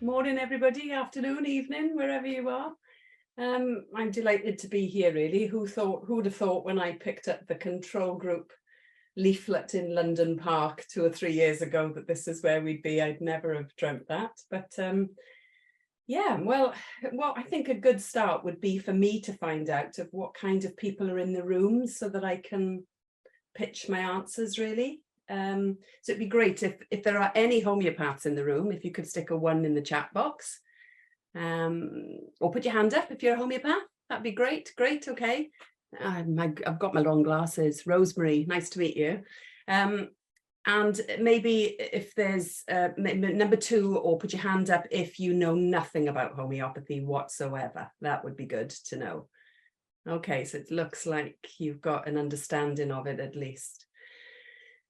Morning, everybody. Afternoon, evening, wherever you are. I'm delighted to be here, really. Who'd have thought when I picked up the control group leaflet in London Park 2 or 3 years ago that this is where we'd be? I'd never have dreamt that. But yeah, well, I think a good start would be for me to find out of what kind of people are in the room so that I can pitch my answers, really. So it'd be great if there are any homeopaths in the room, if you could stick a 1 in the chat box, or put your hand up if you're a homeopath. That'd be great. Okay. I've got my long glasses. Rosemary, nice to meet you. And maybe if there's number 2, or put your hand up if you know nothing about homeopathy whatsoever. That would be good to know. Okay, so it looks like you've got an understanding of it at least.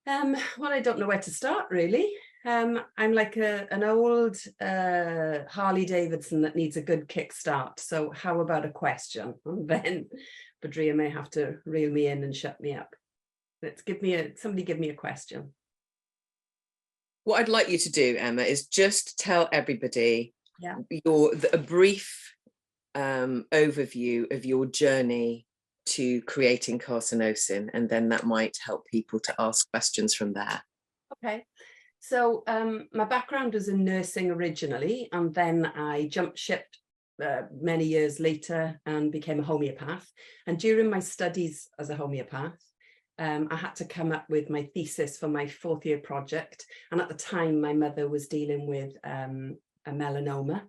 Well, I don't know where to start, really. I'm like an old Harley Davidson that needs a good kickstart. So how about a question? And then Badria may have to reel me in and shut me up. Somebody give me a question. What I'd like you to do, Emma, is just tell everybody a brief overview of your journey to creating Carcinosin, and then that might help people to ask questions from there. Okay, so my background was in nursing originally, and then I jumped ship many years later and became a homeopath. And during my studies as a homeopath, I had to come up with my thesis for my 4th year project. And at the time, my mother was dealing with a melanoma.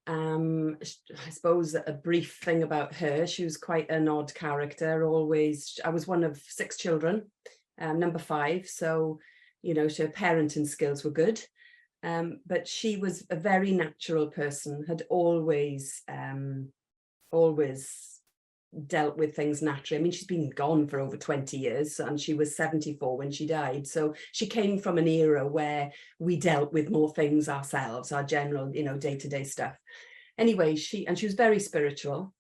I suppose a brief thing about her, she was quite an odd character. I was one of 6 children, number 5. So, you know, her parenting skills were good. But she was a very natural person, had always dealt with things naturally. I mean, she's been gone for over 20 years and she was 74 when she died. So she came from an era where we dealt with more things ourselves, our general, you know, day-to-day stuff. Anyway, she was very spiritual.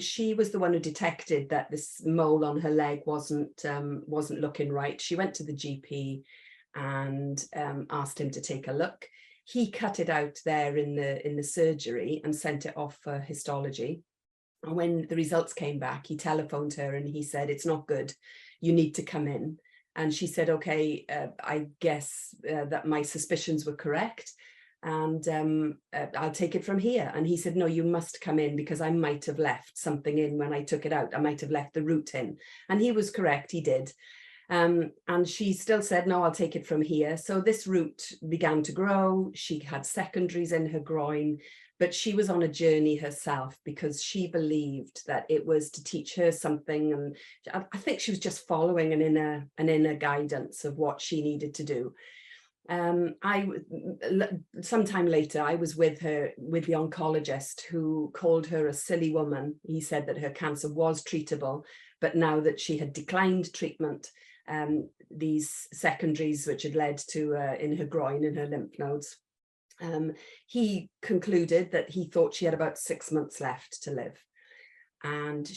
She was the one who detected that this mole on her leg wasn't looking right. She went to the GP and asked him to take a look. He cut it out there in the surgery and sent it off for histology. And when the results came back, he telephoned her and he said, "It's not good. You need to come in." And she said, "Okay, I guess that my suspicions were correct. And I'll take it from here." And he said, "No, you must come in because I might have left something in when I took it out. I might have left the root in." And he was correct, he did. And she still said, "No, I'll take it from here." So this root began to grow. She had secondaries in her groin, but she was on a journey herself because she believed that it was to teach her something. And I think she was just following an inner guidance of what she needed to do. Sometime later, I was with the oncologist, who called her a silly woman. He said that her cancer was treatable, but now that she had declined treatment, these secondaries which had led to in her groin, in her lymph nodes, he concluded that he thought she had about 6 months left to live. And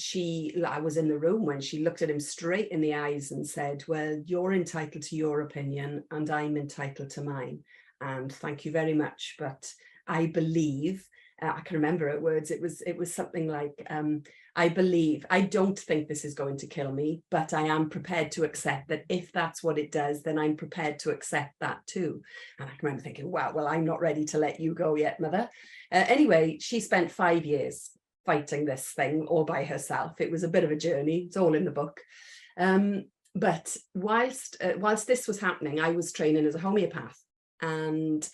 I was in the room when she looked at him straight in the eyes and said, "Well, you're entitled to your opinion and I'm entitled to mine. And thank you very much. But I believe," I can remember her words, it was something like, I don't think this is going to kill me, but I am prepared to accept that if that's what it does, then I'm prepared to accept that too." And I can remember thinking, wow, well, I'm not ready to let you go yet, mother. Anyway, she spent 5 years fighting this thing all by herself. It was a bit of a journey. It's all in the book. But whilst this was happening, I was training as a homeopath. And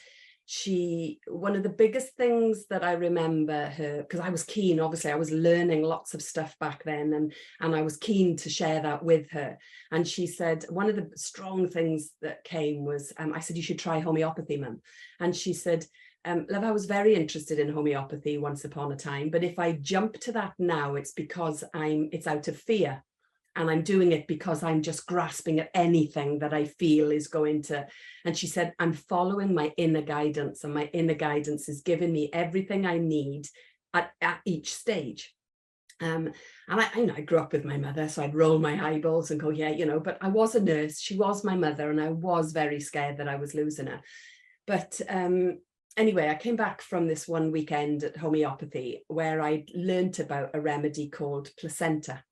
one of the biggest things that I remember her, because I was keen, obviously I was learning lots of stuff back then, and I was keen to share that with her. And she said, one of the strong things that came was, I said, "You should try homeopathy, Mum." And she said, "Love, I was very interested in homeopathy once upon a time, but if I jump to that now, it's because it's out of fear. And I'm doing it because I'm just grasping at anything that I feel is going to." And she said, "I'm following my inner guidance, and my inner guidance is giving me everything I need at each stage." And I grew up with my mother, so I'd roll my eyeballs and go, yeah, you know, but I was a nurse. She was my mother, and I was very scared that I was losing her. But anyway, I came back from this one weekend at homeopathy where I learnt about a remedy called placenta.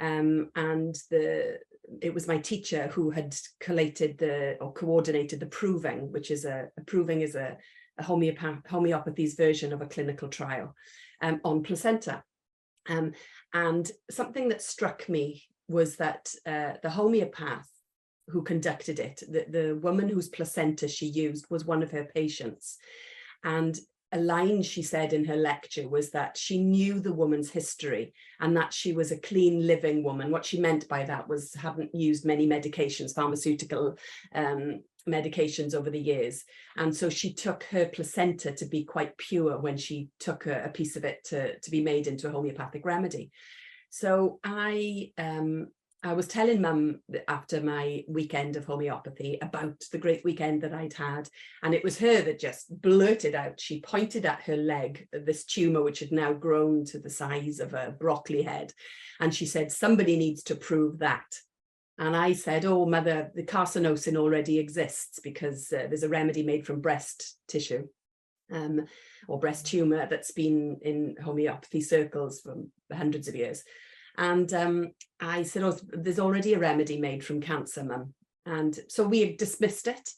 And it was my teacher who had collated or coordinated the proving, which is a proving is a homeopathy's version of a clinical trial on placenta. And something that struck me was that the homeopath who conducted it, the woman whose placenta she used was one of her patients. And a line she said in her lecture was that she knew the woman's history and that she was a clean living woman. What she meant by that was hadn't used many medications, pharmaceutical medications over the years. And so she took her placenta to be quite pure when she took a piece of it to be made into a homeopathic remedy. So I was telling Mum after my weekend of homeopathy about the great weekend that I'd had, and it was her that just blurted out. She pointed at her leg, this tumour which had now grown to the size of a broccoli head, and she said, somebody needs to prove that. And I said, oh, Mother, the carcinosin already exists because there's a remedy made from breast tissue or breast tumour that's been in homeopathy circles for hundreds of years. And I said, oh, there's already a remedy made from cancer, Mum. And so we dismissed it.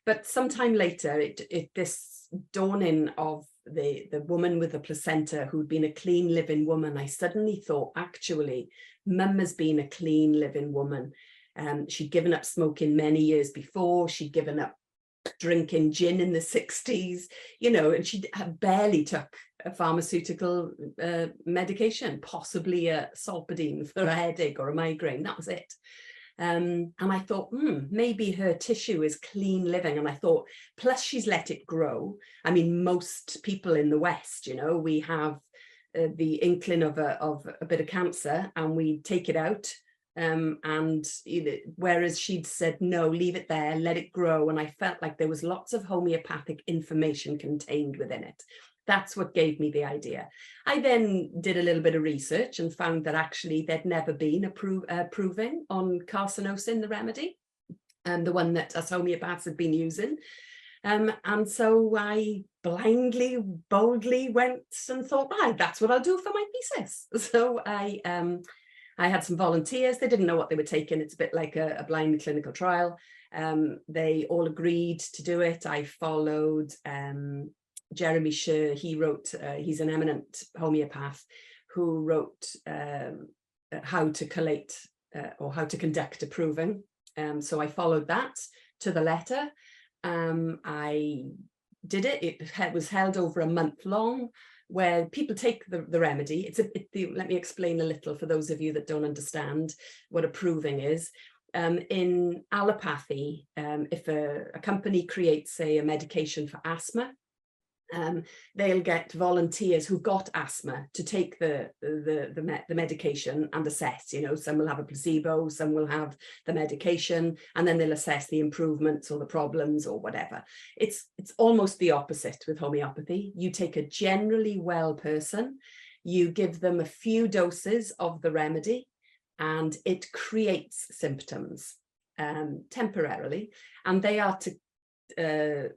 But sometime later, this dawning of the woman with the placenta who'd been a clean living woman, I suddenly thought, actually, Mum has been a clean living woman. She'd given up smoking many years before. She'd given up drinking gin in the 60s, you know, and she barely took a pharmaceutical medication, possibly a Solpadeine for a headache or a migraine. That was it. And I thought, maybe her tissue is clean living. And I thought, plus she's let it grow. I mean, most people in the West, you know, we have the inkling of a bit of cancer and we take it out. And you know, whereas she'd said, no, leave it there, let it grow. And I felt like there was lots of homeopathic information contained within it. That's what gave me the idea. I then did a little bit of research and found that actually there'd never been a proving on carcinosin, the remedy, and the one that us homeopaths had been using. And so I blindly, boldly went and thought, that's what I'll do for my thesis. So I had some volunteers. They didn't know what they were taking. It's a bit like a blind clinical trial. They all agreed to do it. I followed Jeremy Sher. He wrote, he's an eminent homeopath who wrote how to collate or how to conduct a proving. So I followed that to the letter. I did it. It was held over a month long, where people take the remedy. Let me explain a little for those of you that don't understand what a proving is. In allopathy, if a company creates, say, a medication for asthma, they'll get volunteers who've got asthma to take the medication and assess. You know, some will have a placebo, some will have the medication, and then they'll assess the improvements or the problems or whatever. It's almost the opposite with homeopathy. You take a generally well person, you give them a few doses of the remedy, and it creates symptoms temporarily, and they are to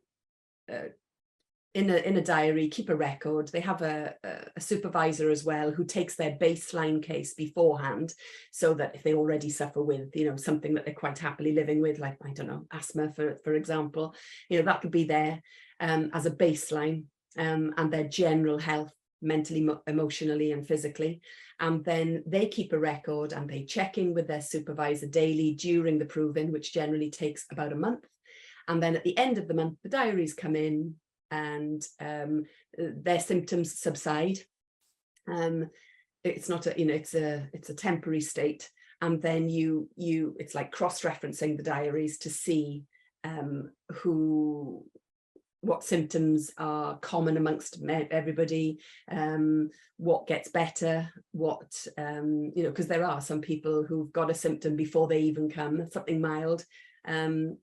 in a diary, keep a record. They have a supervisor as well who takes their baseline case beforehand, so that if they already suffer with, you know, something that they're quite happily living with, like, I don't know, asthma, for example, you know, that could be there as a baseline, and their general health, mentally, emotionally and physically. And then they keep a record and they check in with their supervisor daily during the proving, which generally takes about a month. And then at the end of the month, the diaries come in, and their symptoms subside. It's not a, you know, it's a temporary state, and then it's like cross-referencing the diaries to see what symptoms are common amongst everybody, what gets better, what you know, because there are some people who've got a symptom before they even come, something mild, and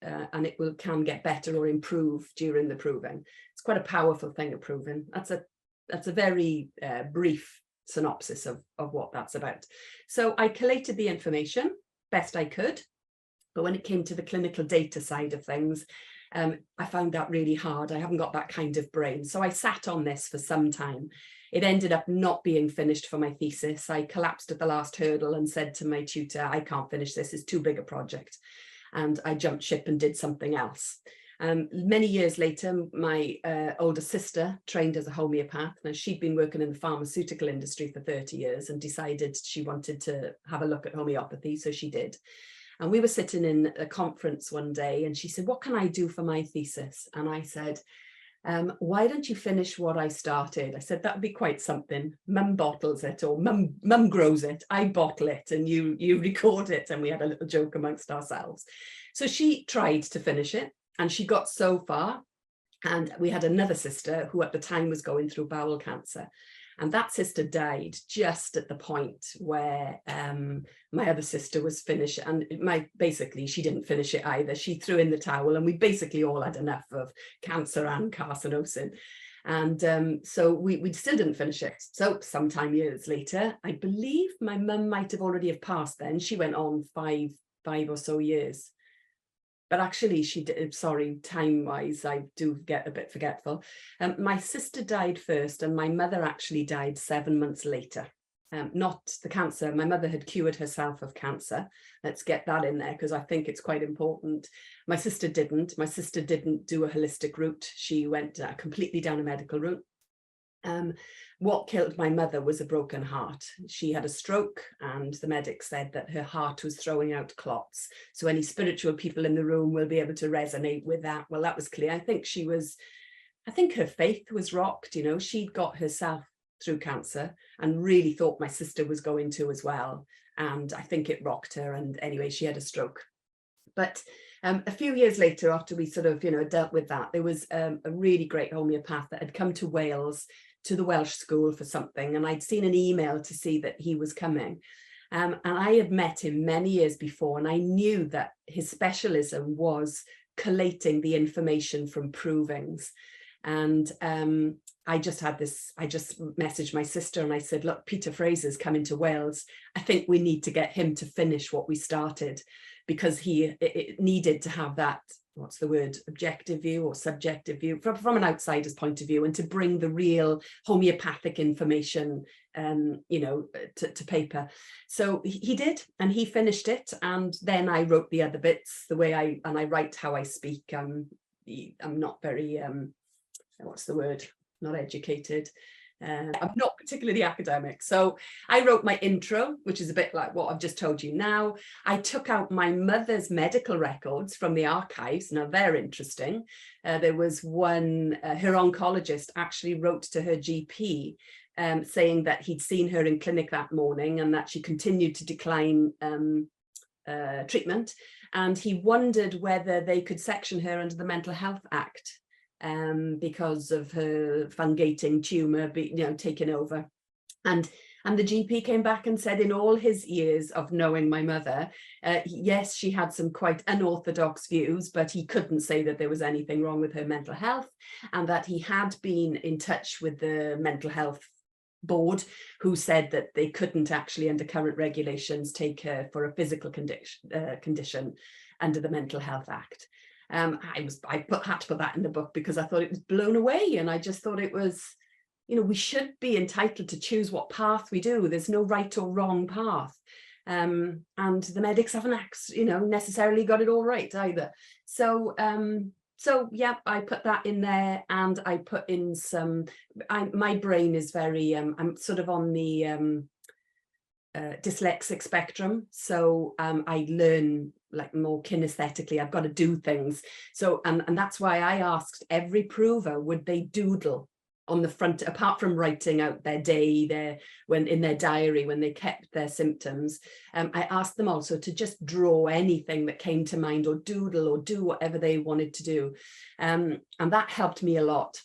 it can get better or improve during the proving. It's quite a powerful thing, of proving. That's a very brief synopsis of what that's about. So I collated the information best I could, but when it came to the clinical data side of things, I found that really hard. I haven't got that kind of brain. So I sat on this for some time. It ended up not being finished for my thesis. I collapsed at the last hurdle and said to my tutor, I can't finish this, it's too big a project. And I jumped ship and did something else. Many years later, my older sister trained as a homeopath. Now, she'd been working in the pharmaceutical industry for 30 years and decided she wanted to have a look at homeopathy, so she did. And we were sitting in a conference one day and she said, what can I do for my thesis? And I said, why don't you finish what I started? I said, that would be quite something. Mum bottles it, or mum grows it, I bottle it, and you record it. And we had a little joke amongst ourselves. So she tried to finish it and she got so far. And we had another sister who at the time was going through bowel cancer. And that sister died just at the point where my other sister was finished. And basically, she didn't finish it either. She threw in the towel and we basically all had enough of cancer and carcinosin. And so we still didn't finish it. So sometime years later, I believe my mum might have already have passed then. She went on five or so years. But actually she did, sorry, time-wise, I do get a bit forgetful. My sister died first and my mother actually died 7 months later. Not the cancer, my mother had cured herself of cancer. Let's get that in there because I think it's quite important. My sister didn't do a holistic route. She went completely down a medical route. What killed my mother was a broken heart. She had a stroke and the medic said that her heart was throwing out clots. So any spiritual people in the room will be able to resonate with that. Well, that was clear. I think her faith was rocked. You know, she'd got herself through cancer and really thought my sister was going to as well. And I think it rocked her. And anyway, she had a stroke. But a few years later, after we sort of, dealt with that, there was a really great homeopath that had come to Wales, to the Welsh school for something. And I'd seen an email to see that he was coming. And I had met him many years before, and I knew that his specialism was collating the information from provings. And I just messaged my sister and I said, look, Peter Fraser's coming to Wales. I think we need to get him to finish what we started, because it needed to have that, what's the word, objective view or subjective view from an outsider's point of view, and to bring the real homeopathic information, to paper. So he did, and he finished it. And then I wrote the other bits the way I write how I speak. I'm not very, what's the word, not educated. I'm not particularly academic. So I wrote my intro, which is a bit like what I've just told you now. I took out my mother's medical records from the archives. Now they're interesting. There was one, her oncologist actually wrote to her GP saying that he'd seen her in clinic that morning and that she continued to decline treatment. And he wondered whether they could section her under the Mental Health Act. Because of her fungating tumour taking over. And the GP came back and said, in all his years of knowing my mother, yes, she had some quite unorthodox views, but he couldn't say that there was anything wrong with her mental health, and that he had been in touch with the mental health board, who said that they couldn't actually, under current regulations, take her for a physical condition under the Mental Health Act. I had to put that in the book because I thought it was blown away, and I just thought it was, we should be entitled to choose what path we do. There's no right or wrong path, and the medics haven't necessarily got it all right either. So yeah, I put that in there, and I put in some. My brain is very. I'm sort of on the dyslexic spectrum, so I learn like more kinesthetically. I've got to do things, so and that's why I asked every prover, would they doodle on the front, apart from writing out their day, when in their diary when they kept their symptoms. I asked them also to just draw anything that came to mind, or doodle, or do whatever they wanted to do, and that helped me a lot.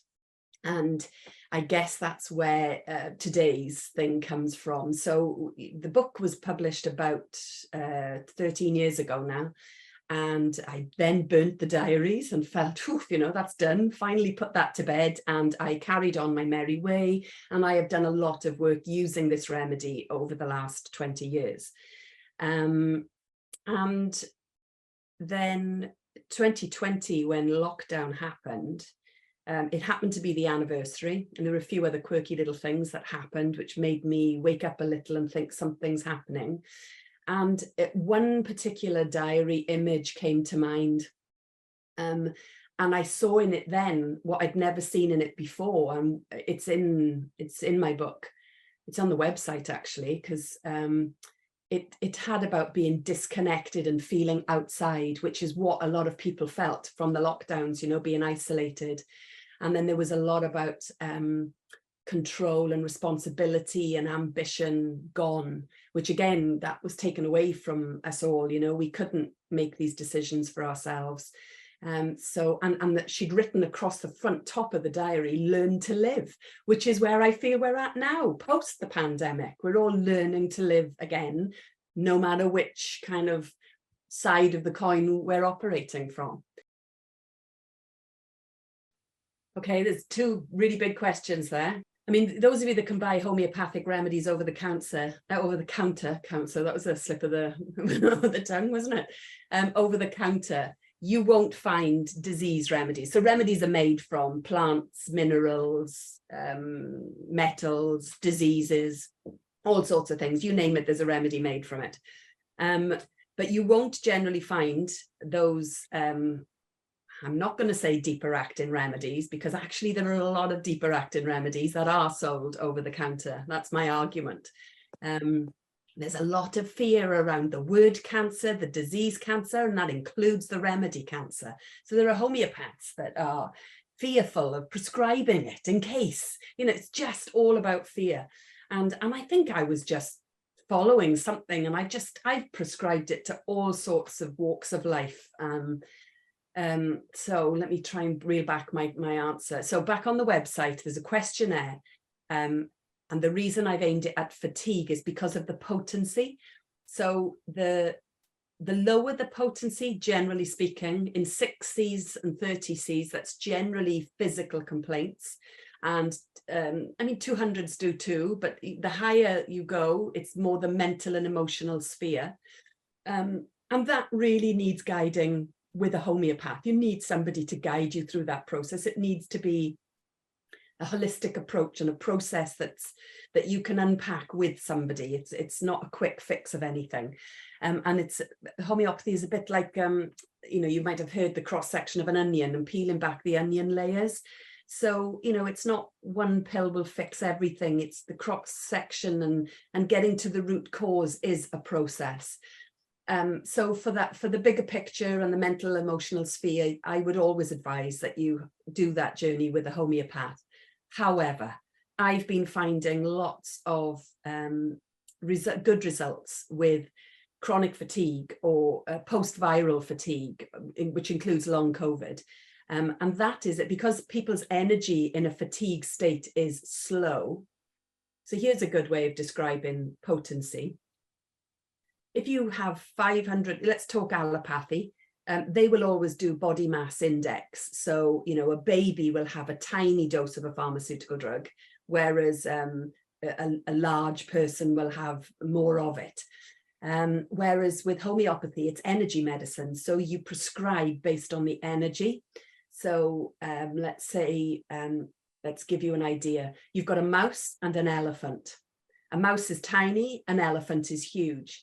And I guess that's where today's thing comes from. So the book was published about 13 years ago now. And I then burnt the diaries and felt, that's done. Finally put that to bed. And I carried on my merry way. And I have done a lot of work using this remedy over the last 20 years. And then 2020, when lockdown happened, it happened to be the anniversary, and there were a few other quirky little things that happened which made me wake up a little and think something's happening. And one particular diary image came to mind, and I saw in it then what I'd never seen in it before. And it's in my book. It's on the website actually, because it had about being disconnected and feeling outside, which is what a lot of people felt from the lockdowns, you know, being isolated. And then there was a lot about control and responsibility and ambition gone, which again, that was taken away from us all. You know, we couldn't make these decisions for ourselves. So that she'd written across the front top of the diary, learn to live, which is where I feel we're at now, post the pandemic. We're all learning to live again, no matter which kind of side of the coin we're operating from. Okay, there's two really big questions there. I mean, those of you that can buy homeopathic remedies over the counter, that was a slip of the tongue, wasn't it? Over the counter, you won't find disease remedies. So remedies are made from plants, minerals, metals, diseases, all sorts of things. You name it, there's a remedy made from it. But you won't generally find those, I'm not going to say deeper acting remedies, because actually there are a lot of deeper acting remedies that are sold over the counter. That's my argument. There's a lot of fear around the word cancer, the disease cancer, and that includes the remedy cancer. So there are homeopaths that are fearful of prescribing it in case, you know, it's just all about fear. And I think I was just following something, and I've prescribed it to all sorts of walks of life. So let me try and reel back my answer. So back on the website, there's a questionnaire. And the reason I've aimed it at fatigue is because of the potency. So the lower the potency, generally speaking, in 6Cs and 30Cs, that's generally physical complaints. And I mean, 200s do too, but the higher you go, it's more the mental and emotional sphere. And that really needs guiding with a homeopath. You need somebody to guide you through that process. It needs to be a holistic approach and a process that you can unpack with somebody. It's not a quick fix of anything. And homeopathy is a bit like, you know, you might have heard the cross section of an onion and peeling back the onion layers. So, you know, it's not one pill will fix everything. It's the cross section, and getting to the root cause is a process. So for the bigger picture and the mental emotional sphere, I would always advise that you do that journey with a homeopath. However, I've been finding lots of good results with chronic fatigue or post-viral fatigue, which includes long COVID. And that is it, because people's energy in a fatigue state is slow. So here's a good way of describing potency. If you have 500, let's talk allopathy, they will always do body mass index. So, you know, a baby will have a tiny dose of a pharmaceutical drug, whereas a large person will have more of it. Whereas with homeopathy, it's energy medicine. So you prescribe based on the energy. So let's say, let's give you an idea. You've got a mouse and an elephant. A mouse is tiny, an elephant is huge.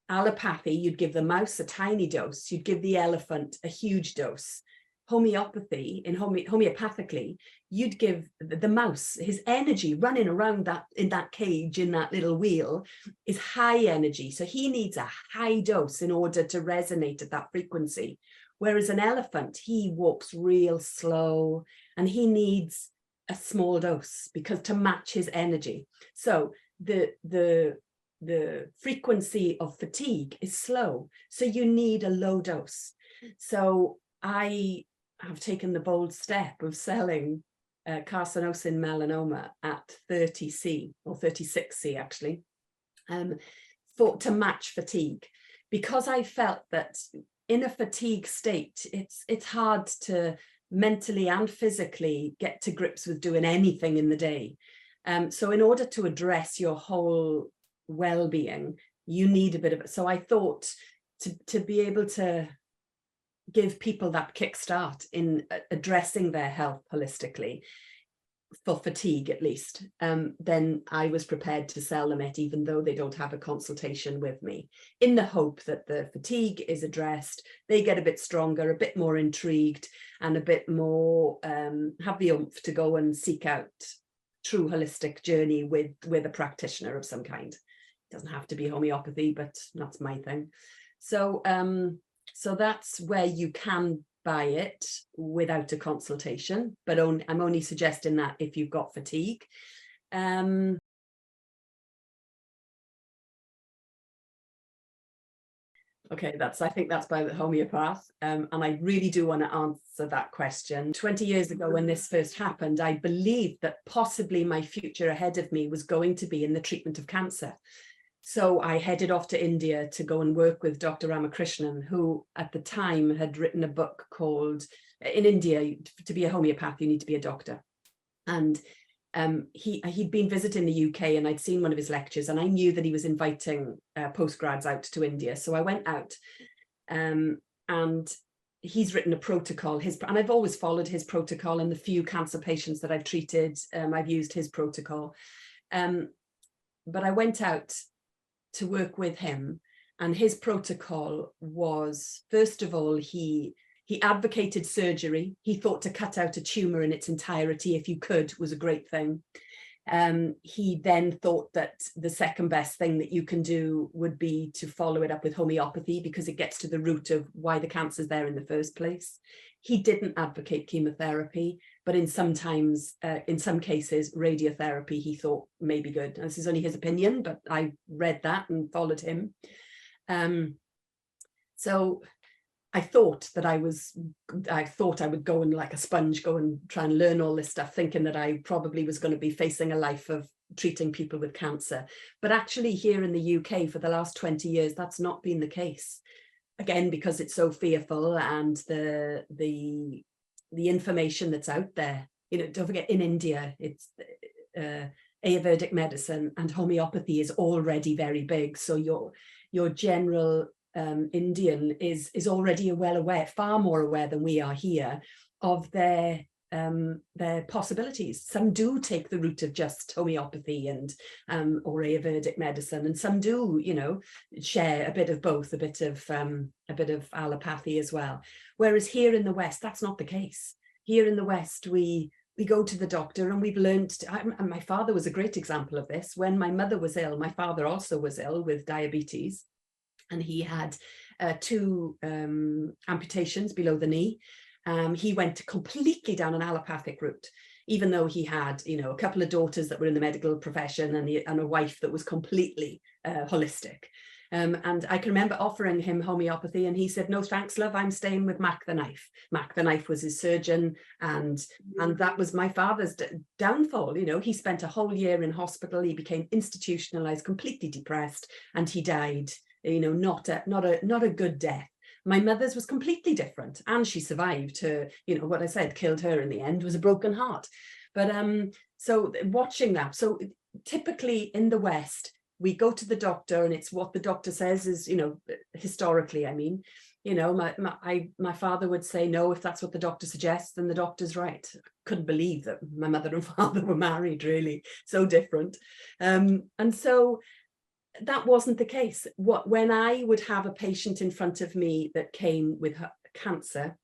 Allopathy, you'd give the mouse a tiny dose, you'd give the elephant a huge dose. Homeopathy, homeopathically, you'd give the mouse, his energy running around that in that cage, in that little wheel, is high energy. So he needs a high dose in order to resonate at that frequency. Whereas an elephant, he walks real slow and he needs a small dose because to match his energy. So the frequency of fatigue is slow, so you need a low dose. So I have taken the bold step of selling Carcinosin Melanoma at 30C or 36C actually, to match fatigue, because I felt that in a fatigue state, it's hard to mentally and physically get to grips with doing anything in the day. So in order to address your whole well-being, you need a bit of it. So I thought to be able to give people that kickstart in addressing their health holistically, for fatigue at least, then I was prepared to sell them it, even though they don't have a consultation with me, in the hope that the fatigue is addressed, they get a bit stronger, a bit more intrigued, and a bit more have the oomph to go and seek out true holistic journey with a practitioner of some kind. It doesn't have to be homeopathy, but that's my thing. So so that's where you can buy it without a consultation, but I'm only suggesting that if you've got fatigue. Okay, I think that's by the homeopath. And I really do want to answer that question. 20 years ago, when this first happened, I believed that possibly my future ahead of me was going to be in the treatment of cancer. So I headed off to India to go and work with Dr. Ramakrishnan, who at the time had written a book called, in India, to be a homeopath, you need to be a doctor. And he'd been visiting the UK, and I'd seen one of his lectures, and I knew that he was inviting postgrads out to India. So I went out, and he's written a protocol, and I've always followed his protocol, and the few cancer patients that I've treated, I've used his protocol. But I went out to work with him, and his protocol was, first of all, he advocated surgery. He thought to cut out a tumor in its entirety, if you could, was a great thing. He then thought that the second best thing that you can do would be to follow it up with homeopathy, because it gets to the root of why the cancer's there in the first place. He didn't advocate chemotherapy, but in some cases, radiotherapy he thought may be good. And this is only his opinion, but I read that and followed him. So I thought I would go and, like a sponge, go and try and learn all this stuff, thinking that I probably was going to be facing a life of treating people with cancer. But actually here in the UK for the last 20 years, that's not been the case. Again, because it's so fearful, and the information that's out there, you know, don't forget, in India, it's Ayurvedic medicine and homeopathy is already very big. So your general Indian is already well aware, far more aware than we are here, of their possibilities. Some do take the route of just homeopathy and or Ayurvedic medicine, and some do, you know, share a bit of both, a bit of allopathy as well. Whereas here in the West, that's not the case. Here in the West, we go to the doctor, and we've learned, and my father was a great example of this. When my mother was ill, my father also was ill with diabetes, and he had 2 amputations below the knee. He went completely down an allopathic route, even though he had, you know, a couple of daughters that were in the medical profession, and a wife that was completely holistic. And I can remember offering him homeopathy, and he said, "No, thanks, love, I'm staying with Mac the Knife." Mac the Knife was his surgeon, and that was my father's downfall. You know, he spent a whole year in hospital, he became institutionalized, completely depressed, and he died, you know, not a good death. My mother's was completely different, and she survived. Her, you know, what I said killed her in the end was a broken heart. But so watching that, so typically in the West, we go to the doctor, and it's what the doctor says is, you know, historically, I mean, you know, my father would say, no, if that's what the doctor suggests, then the doctor's right. Couldn't believe that my mother and father were married, really, so different. And so that wasn't the case. When I would have a patient in front of me that came with cancer,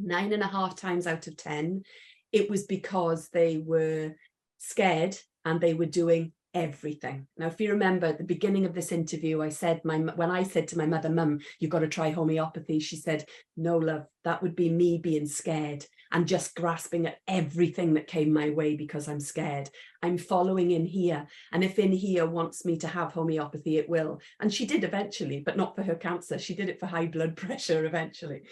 9.5 times out of 10, it was because they were scared and they were doing everything. Now, if you remember at the beginning of this interview, I said, when I said to my mother, "Mum, you've got to try homeopathy," she said, "No, love, that would be me being scared and just grasping at everything that came my way because I'm scared. I'm following in here. And if in here wants me to have homeopathy, it will." And she did eventually, but not for her cancer. She did it for high blood pressure eventually.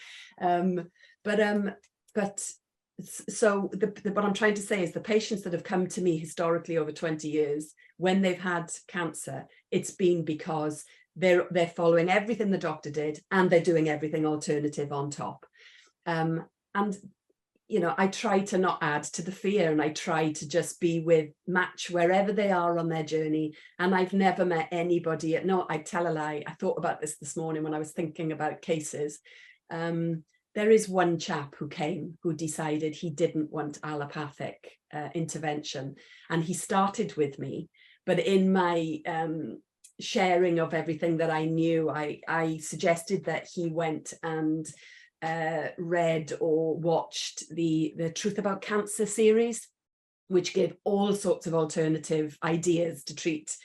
So what I'm trying to say is the patients that have come to me historically over 20 years, when they've had cancer, it's been because they're following everything the doctor did, and they're doing everything alternative on top. And you know, I try to not add to the fear, and I try to just match wherever they are on their journey. And I've never met anybody, no, I tell a lie. I thought about this morning when I was thinking about cases. there is one chap who came who decided he didn't want allopathic intervention, and he started with me. But in my sharing of everything that I knew, I suggested that he went and read or watched the Truth About Cancer series, which give all sorts of alternative ideas to treat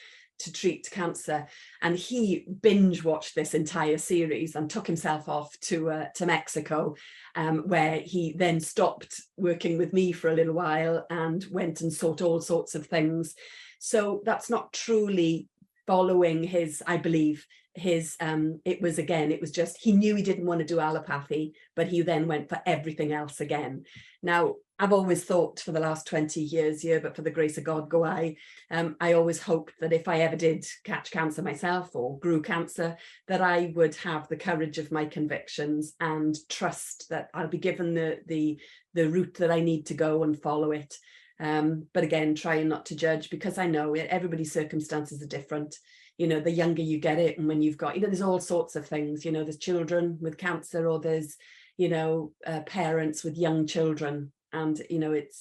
cancer. And he binge watched this entire series and took himself off to Mexico, where he then stopped working with me for a little while and went and sought all sorts of things. So that's not truly following his, I believe, his, it was just, he knew he didn't want to do allopathy, but he then went for everything else again. Now, I've always thought for the last 20 years, yeah, but for the grace of God go I always hoped that if I ever did catch cancer myself or grew cancer, that I would have the courage of my convictions and trust that I'll be given the route that I need to go and follow it. But again, trying not to judge, because I know everybody's circumstances are different. You know, the younger you get it, and when you've got, you know, there's all sorts of things, you know, there's children with cancer, or there's, you know, parents with young children, and, you know, it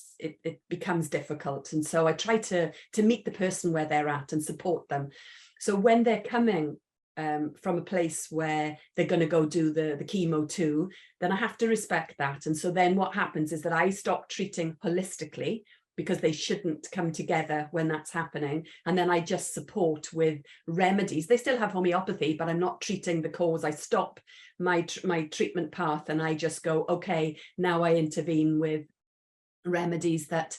becomes difficult. And so I try to meet the person where they're at and support them. So when they're coming from a place where they're going to go do the chemo too, then I have to respect that. And so then what happens is that I stop treating holistically, because they shouldn't come together when that's happening. And then I just support with remedies. They still have homeopathy, but I'm not treating the cause. I stop my treatment path and I just go, okay, now I intervene with remedies that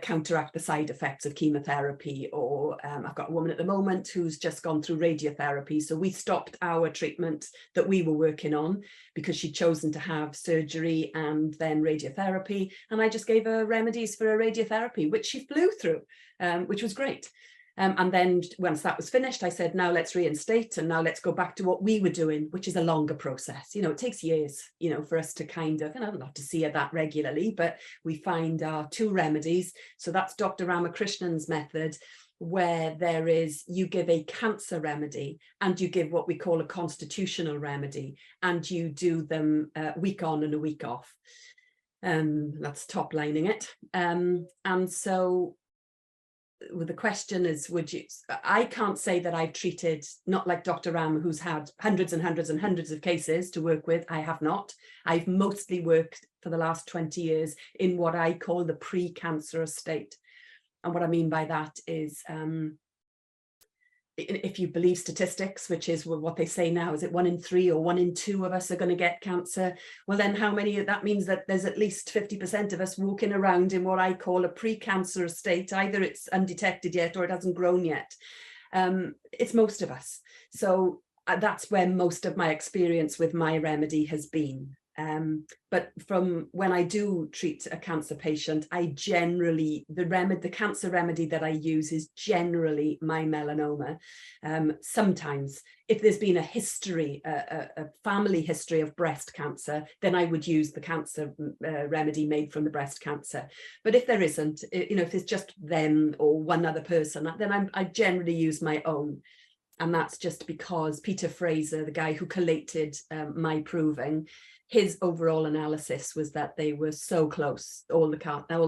counteract the side effects of chemotherapy. Or I've got a woman at the moment who's just gone through radiotherapy. So we stopped our treatment that we were working on because she'd chosen to have surgery and then radiotherapy. And I just gave her remedies for her radiotherapy, which she flew through, which was great. And then once that was finished, I said, now let's reinstate, and now let's go back to what we were doing, which is a longer process. You know, it takes years, you know, for us to kind of, and I don't have to see her that regularly, but we find our 2 remedies. So that's Dr. Ramakrishnan's method, where there is, you give a cancer remedy and you give what we call a constitutional remedy, and you do them a week on and a week off. That's top lining it. And so the question is, would you, I can't say that I've treated, not like Dr. Ram, who's had hundreds and hundreds and hundreds of cases to work with. I have not. I've mostly worked for the last 20 years in what I call the pre-cancerous state. And what I mean by that is, if you believe statistics, which is what they say now, is it 1 in 3 or 1 in 2 of us are going to get cancer? Well, then how many? That means that there's at least 50% of us walking around in what I call a pre-cancerous state. Either it's undetected yet or it hasn't grown yet. It's most of us. So that's where most of my experience with my remedy has been. But from when I do treat a cancer patient, I generally, the cancer remedy that I use is generally my melanoma. Sometimes if there's been a history, a family history of breast cancer, then I would use the cancer remedy made from the breast cancer. But if there isn't, you know, if it's just them or one other person, then I generally use my own. And that's just because Peter Fraser, the guy who collated my proving, his overall analysis was that they were so close, all the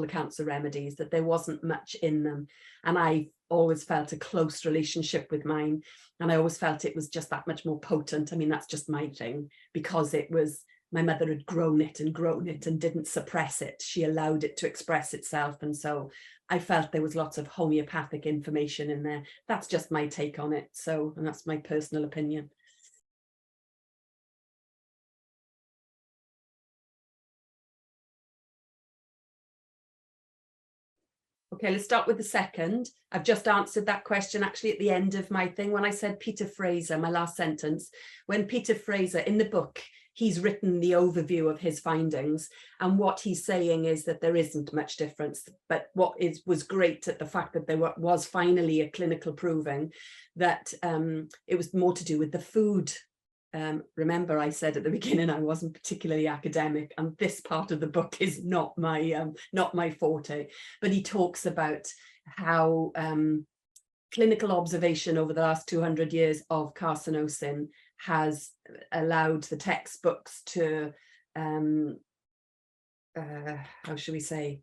cancer remedies, that there wasn't much in them. And I always felt a close relationship with mine. And I always felt it was just that much more potent. I mean, that's just my thing, because it was, my mother had grown it and didn't suppress it. She allowed it to express itself. And so I felt there was lots of homeopathic information in there. That's just my take on it. So, and that's my personal opinion. Okay, let's start with the second. I've just answered that question actually at the end of my thing when I said Peter Fraser, my last sentence. When Peter Fraser, in the book, he's written the overview of his findings, and what he's saying is that there isn't much difference. But what was great at the fact that there was finally a clinical proving that it was more to do with the food. Remember, I said at the beginning I wasn't particularly academic, and this part of the book is not my forte. But he talks about how clinical observation over the last 200 years of carcinosin has allowed the textbooks to how should we say,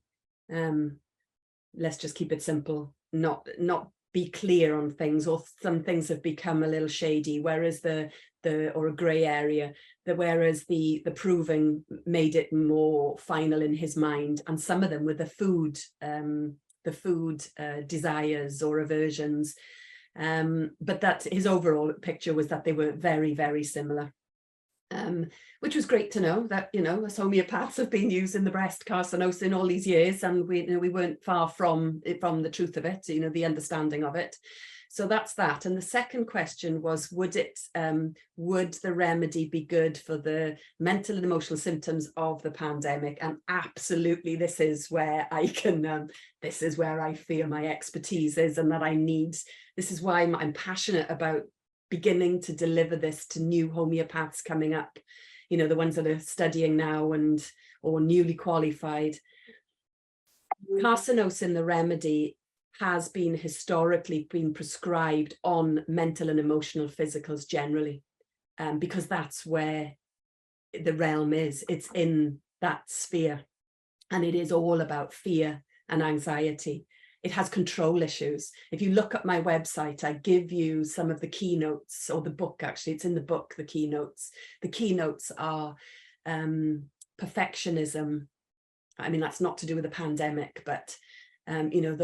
let's just keep it simple, not be clear on things, or some things have become a little shady, whereas or a grey area, whereas the proving made it more final in his mind. And some of them were the food desires or aversions, but that his overall picture was that they were very, very similar. Which was great to know that, you know, as homeopaths have been using the breast carcinosin all these years, and we, you know, we weren't far from the truth of it, you know, the understanding of it. So that's that. And the second question was, would the remedy be good for the mental and emotional symptoms of the pandemic? And absolutely, this is where I can, this is where I feel my expertise is, and that I need, this is why I'm passionate about beginning to deliver this to new homeopaths coming up, you know, the ones that are studying now or newly qualified. Carcinosin, the remedy, has been historically been prescribed on mental and emotional physicals generally, because that's where the realm is. It's in that sphere, and it is all about fear and anxiety. It has control issues. If you look at my website, I give you some of the keynotes, or the book, actually, it's in the book, the keynotes. The keynotes are perfectionism. I mean, that's not to do with the pandemic, but you know,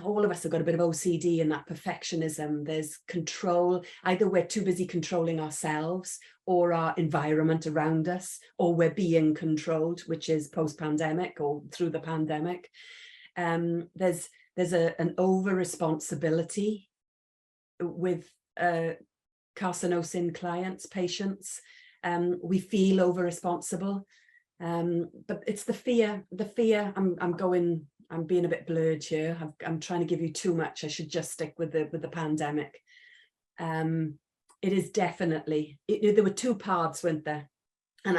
all of us have got a bit of OCD and that perfectionism. There's control. Either we're too busy controlling ourselves or our environment around us, or we're being controlled, which is post-pandemic or through the pandemic. There's an over responsibility with carcinosin clients, patients. We feel over responsible, but it's the fear. I'm being a bit blurred here. I'm trying to give you too much. I should just stick with the pandemic. It is definitely, there were two paths, weren't there? And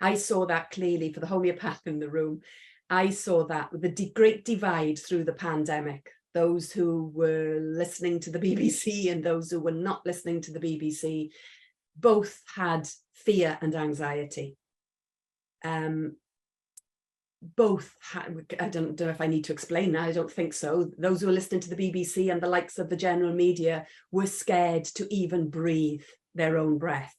I saw that clearly for the homeopath in the room. I saw that with the great divide through the pandemic, those who were listening to the BBC and those who were not listening to the BBC, both had fear and anxiety. Both had, I don't know if I need to explain that, I don't think so. Those who were listening to the BBC and the likes of the general media were scared to even breathe their own breath.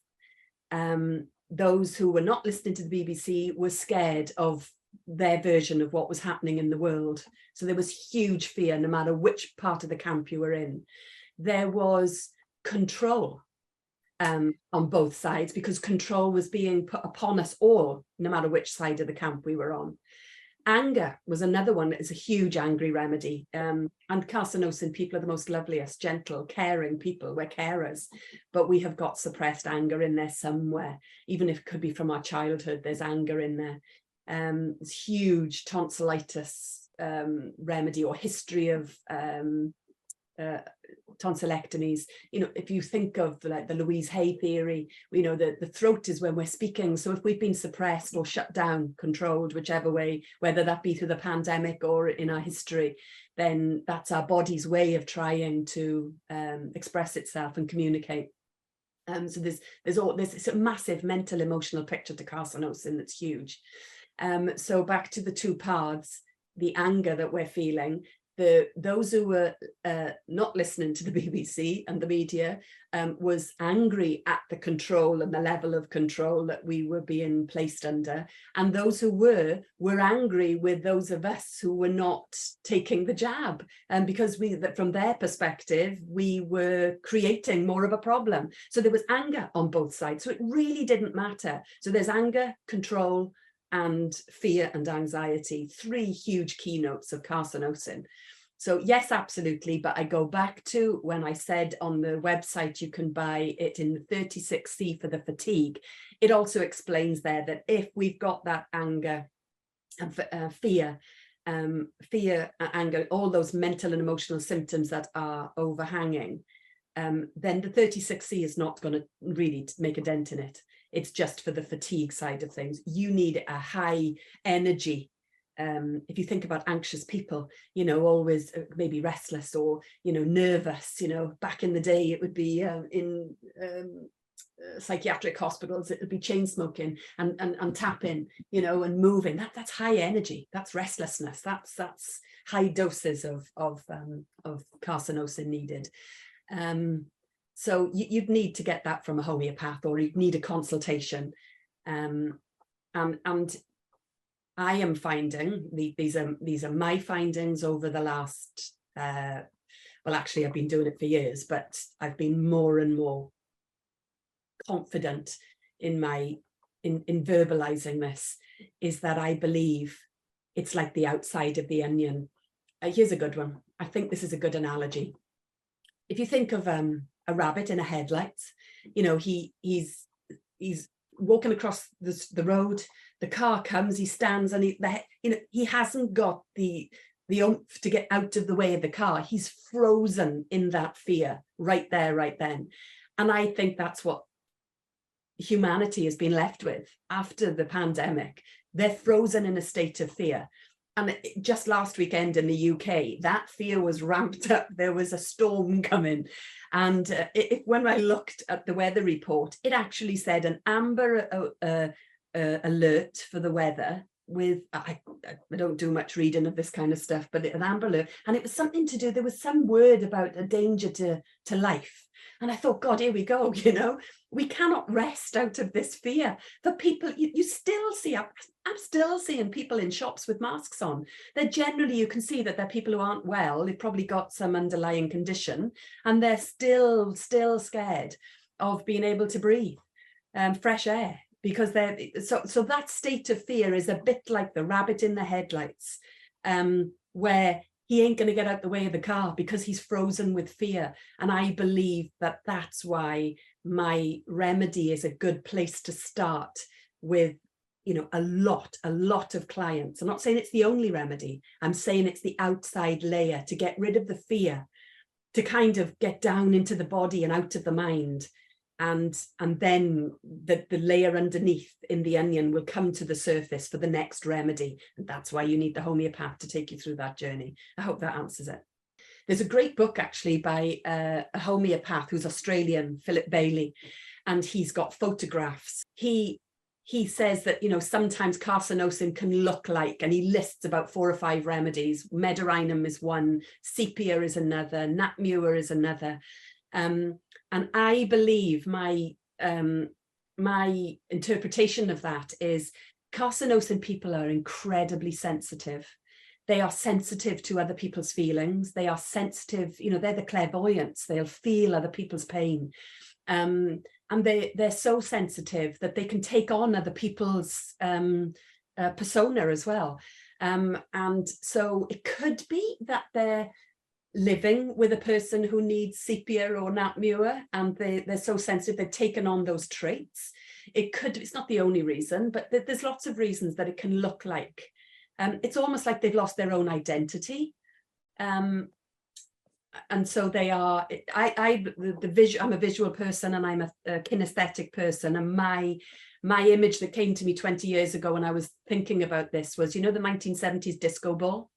Those who were not listening to the BBC were scared of their version of what was happening in the world. So there was huge fear, no matter which part of the camp you were in. There was control on both sides, because control was being put upon us all, no matter which side of the camp we were on. Anger was another one. It's a huge angry remedy. And carcinosin people are the most loveliest, gentle, caring people. We're carers, but we have got suppressed anger in there somewhere. Even if it could be from our childhood, there's anger in there. It's huge tonsillitis remedy, or history of tonsillectomies. You know, if you think of like the Louise Hay theory, you know, the throat is when we're speaking. So if we've been suppressed or shut down, controlled, whichever way, whether that be through the pandemic or in our history, then that's our body's way of trying to express itself and communicate. So there's a massive mental emotional picture to carcinosin that's huge. So back to the two paths, the anger that we're feeling, those who were not listening to the BBC and the media was angry at the control and the level of control that we were being placed under. And those who were angry with those of us who were not taking the jab. And because from their perspective, we were creating more of a problem. So there was anger on both sides. So it really didn't matter. So there's anger, control, and fear and anxiety, three huge keynotes of carcinosin. So yes, absolutely. But I go back to when I said on the website, you can buy it in the 36C for the fatigue. It also explains there that if we've got that anger and fear, anger, all those mental and emotional symptoms that are overhanging, then the 36C is not going to really make a dent in it. It's just for the fatigue side of things. You need a high energy. If you think about anxious people, you know, always maybe restless or, you know, nervous, you know, back in the day, it would be psychiatric hospitals, it'll be chain smoking and tapping, you know, and moving. That's high energy. That's restlessness. That's high doses of carcinosin needed. So you'd need to get that from a homeopath, or you'd need a consultation. And I am finding, these are my findings over the last, well, actually, I've been doing it for years, but I've been more and more confident in verbalizing this, is that I believe it's like the outside of the onion. Here's a good one. I think this is a good analogy. If you think of a rabbit in a headlights, you know, he's walking across the road, the car comes, he stands, and he hasn't got the oomph to get out of the way of the car. He's frozen in that fear right there, right then. And I think that's what humanity has been left with after the pandemic. They're frozen in a state of fear. And just last weekend in the UK, that fear was ramped up. There was a storm coming. And when I looked at the weather report, it actually said an amber alert for the weather. With I don't do much reading of this kind of stuff, but an amber alert, and it was something to do, there was some word about a danger to life. And I thought, God, here we go, you know, we cannot rest out of this fear. The people, you still see, I'm still seeing people in shops with masks on. They're generally, you can see that they're people who aren't well, they've probably got some underlying condition, and they're still scared of being able to breathe fresh air. Because they're so that state of fear is a bit like the rabbit in the headlights, where he ain't going to get out the way of the car because he's frozen with fear. And I believe that that's why my remedy is a good place to start with, you know, a lot of clients. I'm not saying it's the only remedy. I'm saying it's the outside layer to get rid of the fear, to kind of get down into the body and out of the mind. And then the layer underneath in the onion will come to the surface for the next remedy. And that's why you need the homeopath to take you through that journey. I hope that answers it. There's a great book actually by a homeopath who's Australian, Philip Bailey, and he's got photographs. He says that, you know, sometimes carcinosin can look like, and he lists about 4 or 5 remedies. Medorrhinum is one, sepia is another, natmua is another. And I believe my interpretation of that is carcinosin people are incredibly sensitive. They are sensitive to other people's feelings. They are sensitive, you know, they're the clairvoyants. They'll feel other people's pain. And they're so sensitive that they can take on other people's persona as well. And so it could be that they're living with a person who needs sepia or natmua, and they're so sensitive, they've taken on those traits. It could, it's not the only reason, but there's lots of reasons that it can look like. It's almost like they've lost their own identity. And so they are, I'm a visual person, and I'm a kinesthetic person. And my image that came to me 20 years ago when I was thinking about this was, you know, the 1970s disco ball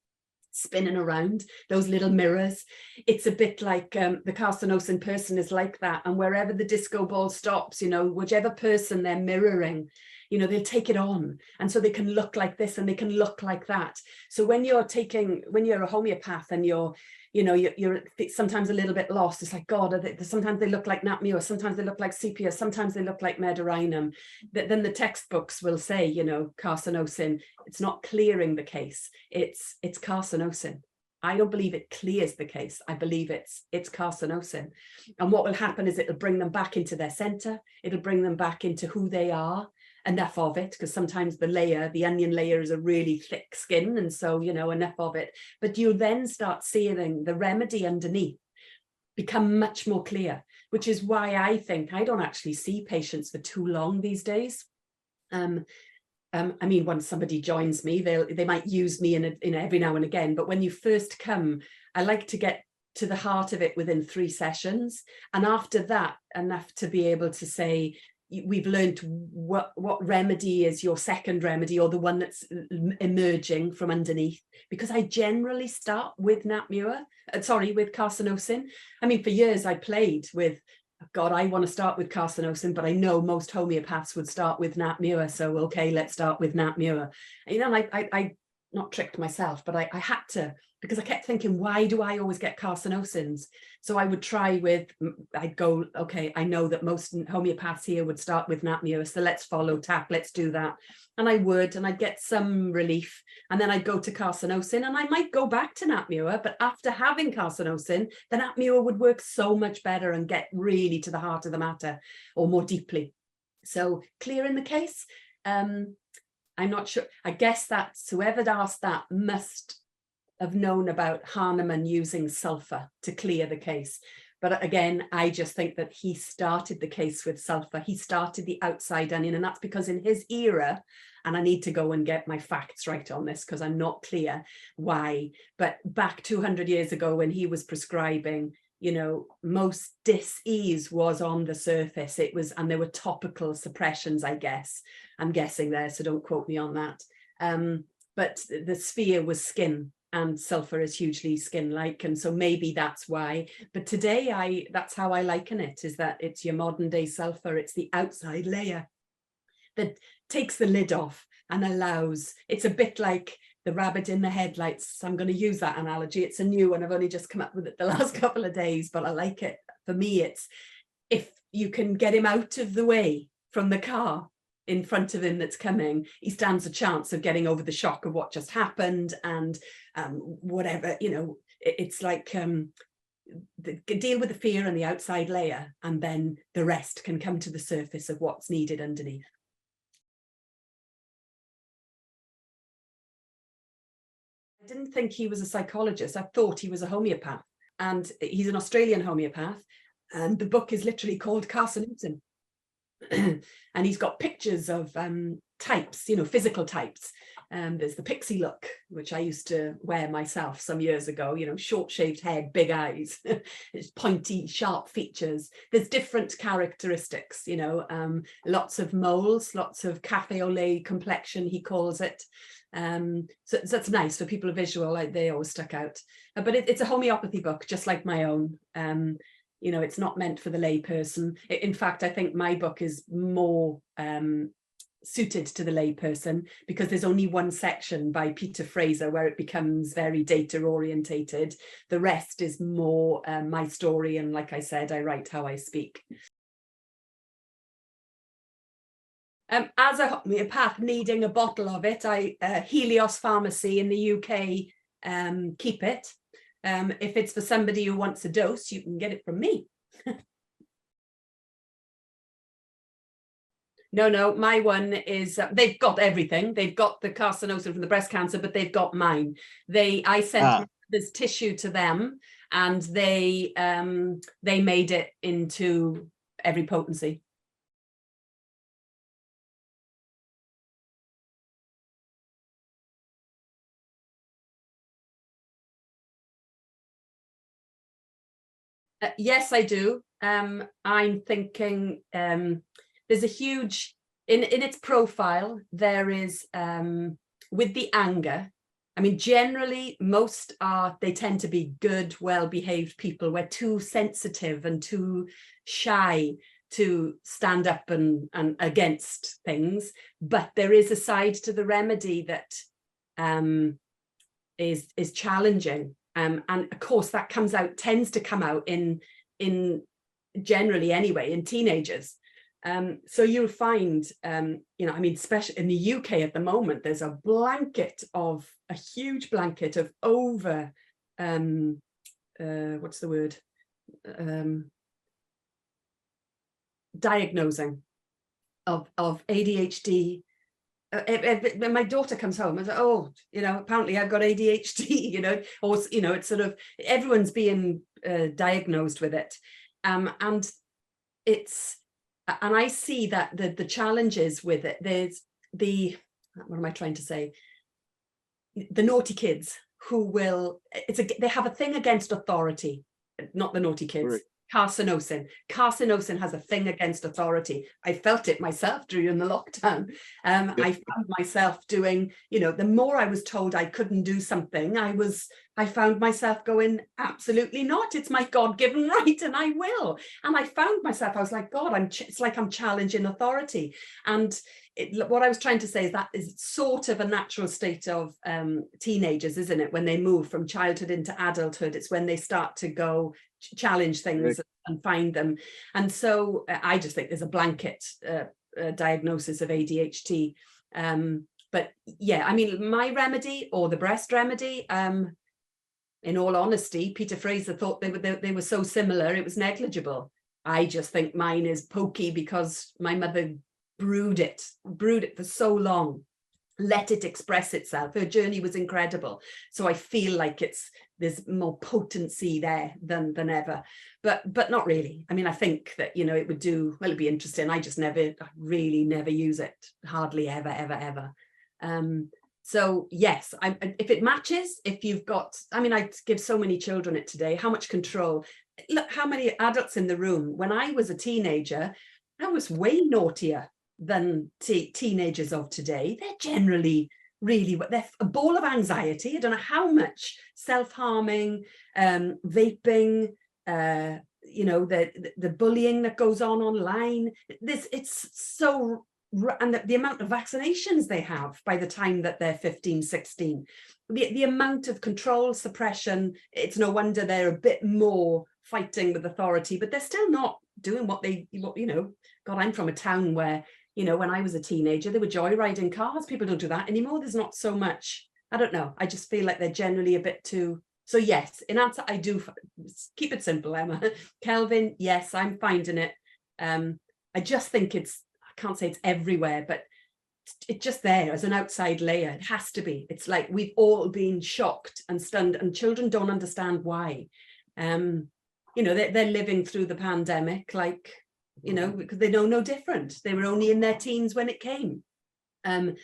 spinning around, those little mirrors. It's a bit like the carcinosin person is like that. And wherever the disco ball stops, you know, whichever person they're mirroring, you know, they'll take it on. And so they can look like this and they can look like that. So when you're a homeopath and you're sometimes a little bit lost, it's like, God, sometimes they look like natmua, sometimes they look like sepia, sometimes they look like medorrhinum. Then the textbooks will say, you know, carcinosin, it's not clearing the case, it's carcinosin. I don't believe it clears the case. I believe it's carcinosin. And what will happen is it'll bring them back into their center. It'll bring them back into who they are. Enough of it, because sometimes the onion layer is a really thick skin, and so, you know, enough of it. But you then start seeing the remedy underneath become much more clear, which is why I think I don't actually see patients for too long these days. I mean, once somebody joins me, they might use me in every now and again, but when you first come, I like to get to the heart of it within 3 sessions, and after that, enough to be able to say, we've learned what remedy is your second remedy, or the one that's emerging from underneath, because I generally start with with carcinosin. I mean, for years I played with God, I want to start with Carcinosin, but I know most homeopaths would start with Nat Mure. So, okay, let's start with Nat Mure. You know, and I not tricked myself, but I had to, because I kept thinking, why do I always get carcinosins? So I would try with, I'd go, okay, I know that most homeopaths here would start with Nat Mure, so let's follow TAP, let's do that. And I would, and I'd get some relief. And then I'd go to Carcinosin, and I might go back to Nat Mure, but after having Carcinosin, the Nat Mure would work so much better and get really to the heart of the matter, or more deeply. So clear in the case. I'm not sure. I guess that whoever asked that must have known about Hahnemann using sulfur to clear the case. But again, I just think that he started the case with sulfur. He started the outside onion, and that's because in his era, and I need to go and get my facts right on this because I'm not clear why, but back 200 years ago when he was prescribing, you know, most dis-ease was on the surface. It was, and there were topical suppressions, I guess. I'm guessing there, so don't quote me on that. But the sphere was skin, and sulfur is hugely skin-like, and so maybe that's why. But today, that's how I liken it, is that it's your modern day sulfur. It's the outside layer that takes the lid off and allows, it's a bit like the rabbit in the headlights. I'm going to use that analogy. It's a new one. I've only just come up with it the last couple of days, but I like it. For me, it's if you can get him out of the way from the car in front of him that's coming, he stands a chance of getting over the shock of what just happened, and whatever, you know, it's like deal with the fear and the outside layer, and then the rest can come to the surface of what's needed underneath. I didn't think he was a psychologist. I thought he was a homeopath, and he's an Australian homeopath, and the book is literally called Carcinosin. And he's got pictures of types, you know, physical types. There's the pixie look, which I used to wear myself some years ago, you know, short shaved head, big eyes, it's pointy, sharp features. There's different characteristics, you know, lots of moles, lots of cafe au lait complexion, he calls it. So that's nice for people who are visual, like they always stuck out. But it's a homeopathy book, just like my own. You know, it's not meant for the lay person. In fact, I think my book is more suited to the lay person, because there's only one section by Peter Fraser where it becomes very data orientated. The rest is more my story, and like I said, I write how I speak. As a homeopath needing a bottle of it, Helios Pharmacy in the UK keep it. If it's for somebody who wants a dose, you can get it from me. No, my one is, they've got everything. They've got the carcinosin from the breast cancer, but they've got mine. I sent this tissue to them, and they made it into every potency. Yes, I do. I'm thinking there's a huge, in its profile, there is, with the anger, I mean, generally, they tend to be good, well-behaved people. We're too sensitive and too shy to stand up and against things. But there is a side to the remedy that is challenging. And of course, that tends to come out in generally anyway, in teenagers. So you'll find, you know, I mean, especially in the UK at the moment, there's a huge blanket of over, what's the word? Diagnosing of ADHD. When my daughter comes home, I say, oh, you know, apparently I've got ADHD, you know, or, you know, it's sort of, everyone's being diagnosed with it. And I see that the challenges with it, there's what am I trying to say? The naughty kids who will, they have a thing against authority, not the naughty kids. Right. Carcinosin has a thing against authority. I felt it myself during the lockdown. I found myself doing, you know, the more I was told I couldn't do something, I was I found myself going, absolutely not. It's my God-given right, and I will. And I found myself, I was like, God, it's like I'm challenging authority. And what I was trying to say is that is sort of a natural state of teenagers, isn't it? When they move from childhood into adulthood, it's when they start to go challenge things and find them. And so I just think there's a blanket diagnosis of ADHD. But yeah, I mean, my remedy, or the breast remedy, in all honesty, Peter Fraser thought they were so similar, it was negligible. I just think mine is pokey because my mother brewed it for so long, let it express itself. Her journey was incredible. So I feel like there's more potency there than ever, but not really. I mean, I think that, you know, it would do, well, it'd be interesting. I really never use it, hardly ever. So yes, if it matches, if you've got, I mean, I give so many children it today, how much control. Look, how many adults in the room. When I was a teenager, I was way naughtier than teenagers of today. They're generally they're a ball of anxiety. I don't know how much self-harming, vaping, you know, the bullying that goes on online. It's so, and the amount of vaccinations they have by the time that they're 15, 16, the amount of control, suppression, it's no wonder they're a bit more fighting with authority, but they're still not doing what you know. God, I'm from a town where, you know, when I was a teenager, they were joyriding cars. People don't do that anymore. There's not so much, I don't know. I just feel like they're generally a bit too. So yes, in answer, I do keep it simple, Emma. Kelvin, yes, I'm finding it. I just think I can't say it's everywhere, but it's just there as an outside layer. It has to be. It's like we've all been shocked and stunned, and children don't understand why. You know, they're living through the pandemic, like, you know, because they know no different. They were only in their teens when it came. And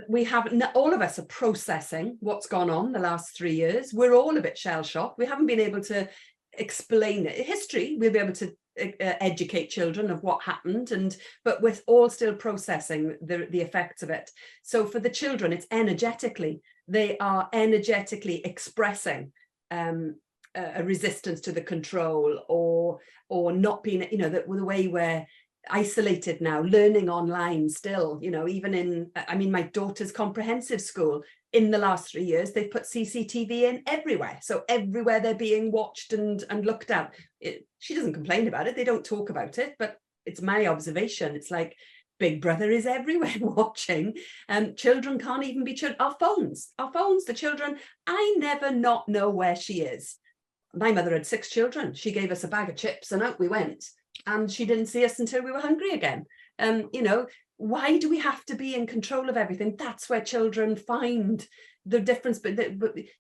we have, all of us are processing what's gone on the last 3 years. We're all a bit shell-shocked. We haven't been able to explain it. History, we'll be able to educate children of what happened, but we're all still processing the effects of it. So for the children, it's energetically, they are energetically expressing a resistance to the control, or not being, you know, the way we're isolated now, learning online still, you know, even in, I mean, my daughter's comprehensive school, in the last 3 years, they've put CCTV in everywhere. So everywhere they're being watched and looked at. She doesn't complain about it. They don't talk about it, but it's my observation. It's like Big Brother is everywhere watching. Children can't even be children. Our phones, the children, I never not know where she is. My mother had 6 children. She gave us a bag of chips and out we went. And she didn't see us until we were hungry again. You know, why do we have to be in control of everything? That's where children find the difference. But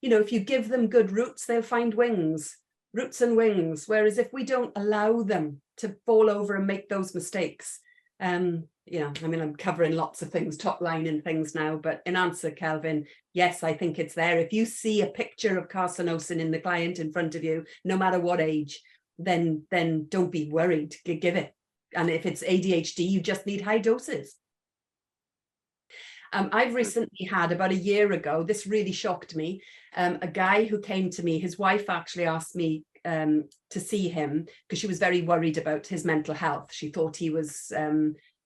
you know, if you give them good roots, they'll find roots and wings. Whereas if we don't allow them to fall over and make those mistakes, yeah, I mean, I'm covering lots of things, top line and things now, but in answer, Kelvin, yes, I think it's there. If you see a picture of carcinosin in the client in front of you, no matter what age, then don't be worried, give it. And if it's ADHD, you just need high doses. I've recently had, about a year ago, this really shocked me, a guy who came to me, his wife actually asked me to see him because she was very worried about his mental health. She thought he was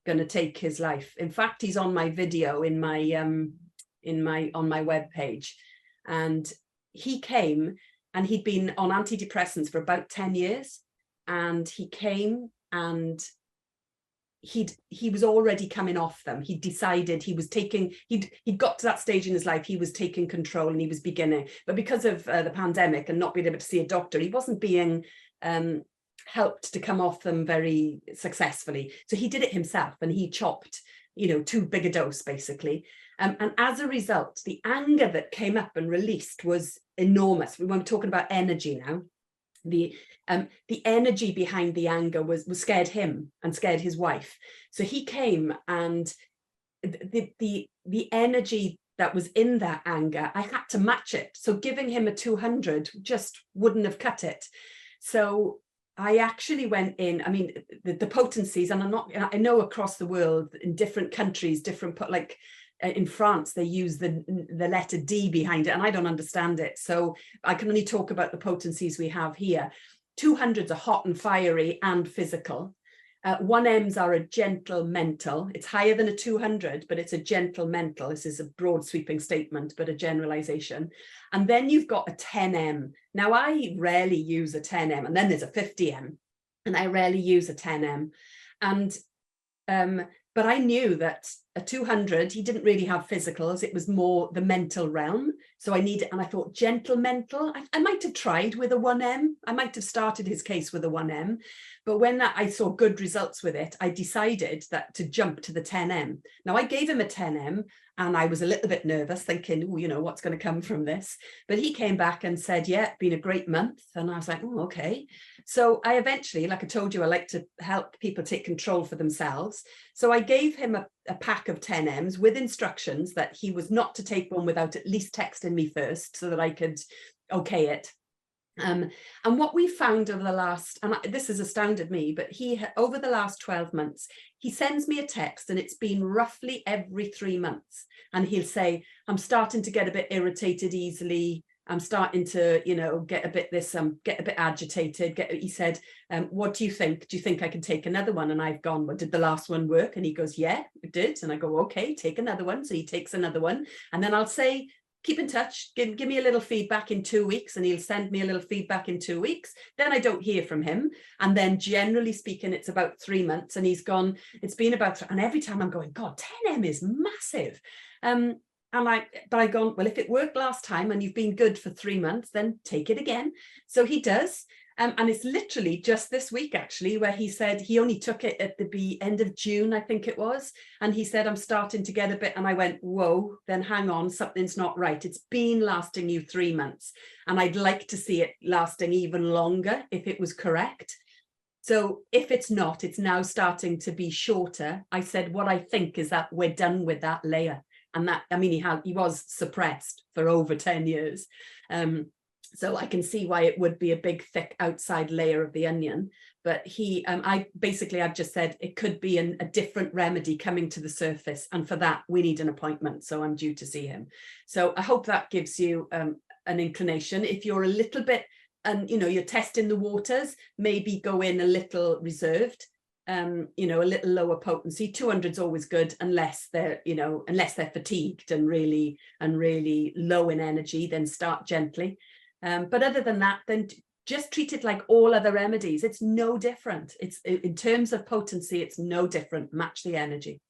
going to take his life. In fact, he's on my video on my webpage, and he came and he'd been on antidepressants for about 10 years, and he came and he was already coming off them. He decided he was taking, he'd got to that stage in his life, he was taking control and he was beginning, but because of the pandemic and not being able to see a doctor, he wasn't being helped to come off them very successfully. So he did it himself, and he chopped, you know, too big a dose basically. And as a result, the anger that came up and released was enormous. We weren't talking about energy now. The energy behind the anger was scared him and scared his wife. So he came, and the energy that was in that anger, I had to match it. So giving him a 200 just wouldn't have cut it. So I actually went in, I mean, the potencies, and I know across the world in different countries, different, like in France, they use the letter D behind it, and I don't understand it. So I can only talk about the potencies we have here. 200s are hot and fiery and physical. 1Ms are a gentle mental. It's higher than a 200, but it's a gentle mental. This is a broad sweeping statement, but a generalization. And then you've got a 10M. Now, I rarely use a 10M, and then there's a 50M, and I rarely use a 10M. And but I knew that a 200, he didn't really have physicals. It was more the mental realm. So I needed, and I thought gentle mental, I might have tried with a 1M. I might have started his case with a 1M. But when I saw good results with it, I decided that to jump to the 10M. Now I gave him a 10M, and I was a little bit nervous thinking, oh, you know, what's going to come from this? But he came back and said, yeah, been a great month. And I was like, oh, okay. So I eventually, like I told you, I like to help people take control for themselves. So I gave him a pack of 10Ms with instructions that he was not to take one without at least texting me first so that I could okay it. And what we found over the last, and this has astounded me, but over the last 12 months, he sends me a text, and it's been roughly every 3 months. And he'll say, I'm starting to get a bit irritated easily. I'm starting to, you know, get a bit get a bit agitated. He said, what do you think? Do you think I can take another one? And I've gone, well, did the last one work? And he goes, yeah, it did. And I go, okay, take another one. So he takes another one. And then I'll say, keep in touch, give me a little feedback in 2 weeks, and he'll send me a little feedback in 2 weeks. Then I don't hear from him. And then generally speaking, it's about 3 months, and he's gone, it's been about, and every time I'm going, God, 10M is massive. But I gone, well, if it worked last time and you've been good for 3 months, then take it again. So he does. And it's literally just this week, actually, where he said he only took it at the end of June, I think it was. And he said, I'm starting to get a bit. And I went, whoa, then hang on, something's not right. It's been lasting you 3 months. And I'd like to see it lasting even longer if it was correct. So if it's not, it's now starting to be shorter. I said, what I think is that we're done with that layer. And that, I mean, he was suppressed for over 10 years. So I can see why it would be a big, thick outside layer of the onion. But I've just said it could be a different remedy coming to the surface. And for that, we need an appointment. So I'm due to see him. So I hope that gives you an inclination. If you're a little bit, and you know, you're testing the waters, maybe go in a little reserved. You know, a little lower potency. 200's always good unless they're fatigued and really low in energy, then start gently. But other than that, then just treat it like all other remedies. It's no different. It's in terms of potency, it's no different. Match the energy.